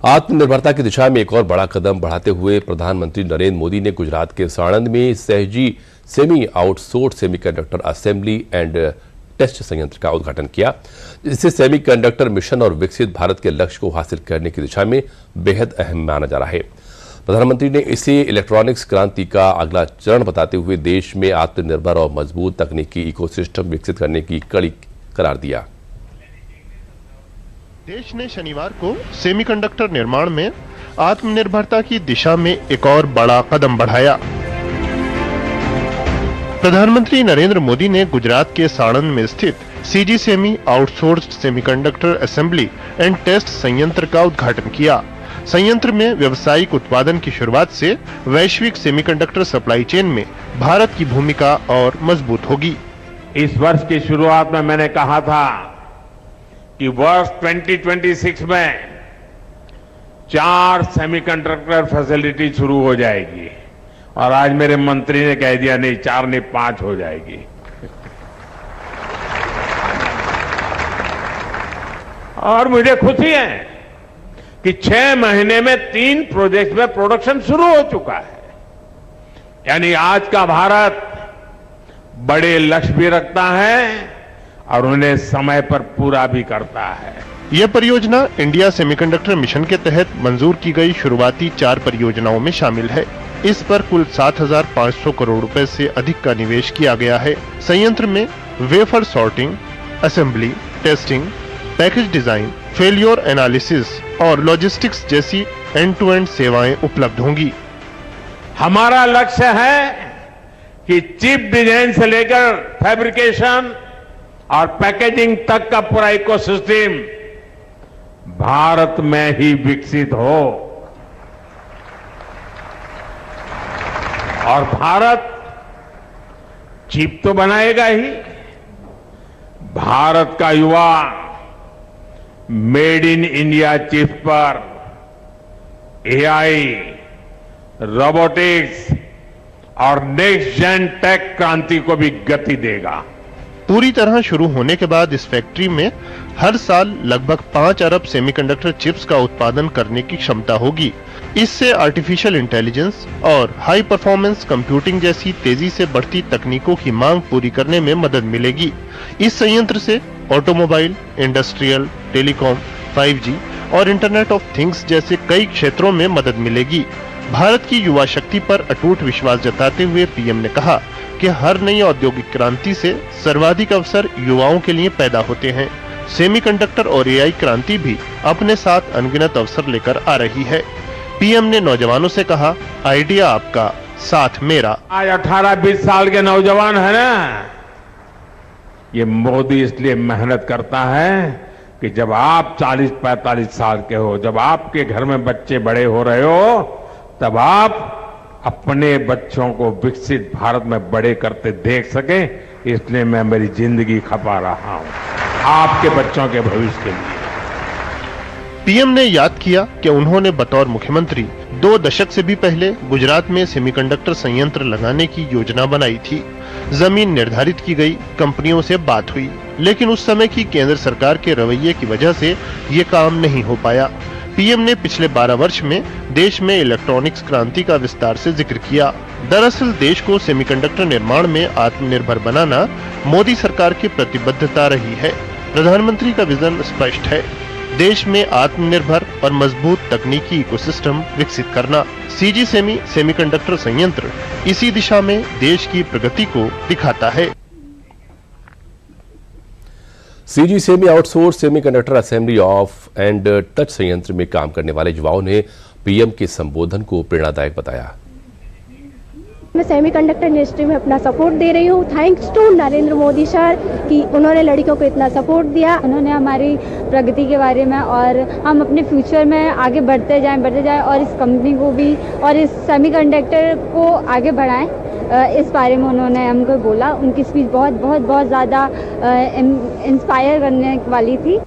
आत्मनिर्भरता की दिशा में एक और बड़ा कदम बढ़ाते हुए प्रधानमंत्री नरेंद्र मोदी ने गुजरात के साणंद में सहजी semi outsource semiconductor assembly and test संयंत्र का उद्घाटन किया, जिससे सेमीकंडक्टर मिशन और विकसित भारत के लक्ष्य को हासिल करने की दिशा में बेहद अहम माना जा रहा है। प्रधानमंत्री ने इसे इलेक्ट्रॉनिक्स क्रांति का अगला चरण बताते हुए देश में आत्मनिर्भर और मजबूत तकनीकी इकोसिस्टम विकसित करने की कड़ी करार दिया। देश ने शनिवार को सेमीकंडक्टर निर्माण में आत्मनिर्भरता की दिशा में एक और बड़ा कदम बढ़ाया। प्रधानमंत्री नरेंद्र मोदी ने गुजरात के साणंद में स्थित CG semi outsourced semiconductor assembly and test संयंत्र का उद्घाटन किया। संयंत्र में व्यावसायिक उत्पादन की शुरुआत से वैश्विक सेमीकंडक्टर सप्लाई चेन में भारत की भूमिका और मजबूत होगी। इस वर्ष की शुरुआत में मैंने कहा था कि वर्ष 2026 में 4 सेमीकंडक्टर फैसिलिटी शुरू हो जाएगी और आज मेरे मंत्री ने कह दिया नहीं 4 नहीं 5 हो जाएगी। और मुझे खुशी है कि 6 महीने में 3 प्रोजेक्ट में प्रोडक्शन शुरू हो चुका है। यानी आज का भारत बड़े लक्ष्य भी रखता है और उन्हें समय पर पूरा भी करता है। यह परियोजना इंडिया सेमीकंडक्टर मिशन के तहत मंजूर की गई शुरुआती 4 परियोजनाओं में शामिल है। इस पर कुल 7,500 करोड़ रुपए से अधिक का निवेश किया गया है। संयंत्र में wafer sorting, assembly, testing, package design, failure analysis और लॉजिस्टिक्स जैसी एंड-टू-एंड सेवाएं उपलब्ध होंगी। हमारा लक्ष्य है कि चिप डिजाइन से लेकर फैब्रिकेशन और पैकेजिंग तक का पूरा इकोसिस्टम भारत में ही विकसित हो और भारत चिप तो बनाएगा ही, भारत का युवा मेड इन इंडिया चिप पर एआई, रोबोटिक्स और नेक्स्ट जेन टेक क्रांति को भी गति देगा। पूरी तरह शुरू होने के बाद इस फैक्ट्री में हर साल लगभग 5 अरब सेमीकंडक्टर चिप्स का उत्पादन करने की क्षमता होगी। इससे आर्टिफिशियल इंटेलिजेंस और हाई परफॉर्मेंस कंप्यूटिंग जैसी तेजी से बढ़ती तकनीकों की मांग पूरी करने में मदद मिलेगी। इस संयंत्र से ऑटोमोबाइल, इंडस्ट्रियल, टेलीकॉम, 5G और इंटरनेट ऑफ थिंग्स जैसे कई क्षेत्रों में मदद मिलेगी। भारत की युवा शक्ति पर अटूट विश्वास जताते हुए पीएम ने कहा कि हर नई औद्योगिक क्रांति से सर्वाधिक अवसर युवाओं के लिए पैदा होते हैं। सेमीकंडक्टर और एआई क्रांति भी अपने साथ अनगिनत अवसर लेकर आ रही है। पीएम ने नौजवानों से कहा, आइडिया आपका, साथ मेरा। आज 18-20 साल के नौजवान है ना, ये मोदी इसलिए मेहनत करता है कि जब आप 40-45 साल के हो, जब आपके घर में बच्चे बड़े हो रहे हो, तब आप अपने बच्चों को विकसित भारत में बड़े करते देख सके। इसलिए मैं मेरी जिंदगी खपा रहा हूं आपके बच्चों के भविष्य के लिए। पीएम ने याद किया कि उन्होंने बतौर मुख्यमंत्री 2 दशक से भी पहले गुजरात में सेमीकंडक्टर संयंत्र लगाने की योजना बनाई थी। जमीन निर्धारित की गई, कंपनियों से बात हुई, लेकिन उस समय की केंद्र सरकार के रवैये की वजह से ये काम नहीं हो पाया। पीएम ने पिछले 12 वर्ष में देश में इलेक्ट्रॉनिक्स क्रांति का विस्तार से जिक्र किया। दरअसल देश को सेमीकंडक्टर निर्माण में आत्मनिर्भर बनाना मोदी सरकार की प्रतिबद्धता रही है। प्रधानमंत्री का विजन स्पष्ट है, देश में आत्मनिर्भर और मजबूत तकनीकी इकोसिस्टम विकसित करना। सीजी सेमीकंडक्टर संयंत्र इसी दिशा में देश की प्रगति को दिखाता है। CG semi outsource semiconductor assembly of and touch संयंत्र में काम करने वाले युवाओं ने पीएम के संबोधन को प्रेरणादायक बताया। मैं सेमीकंडक्टर इंडस्ट्री में अपना सपोर्ट दे रही हूँ। Thanks to Narendra Modi sir कि उन्होंने लड़कियों को इतना सपोर्ट दिया। उन्होंने हमारी प्रगति के बारे में और हम अपने फ्यूचर में आगे बढ़ते जाएं और इस कंपनी को भी और इस सेमीकंडक्टर को आगे बढ़ाएं, इस बारे में उन्होंने हमको बोला। उनकी स्पीच बहुत ज़्यादा इंस्पायर करने वाली थी।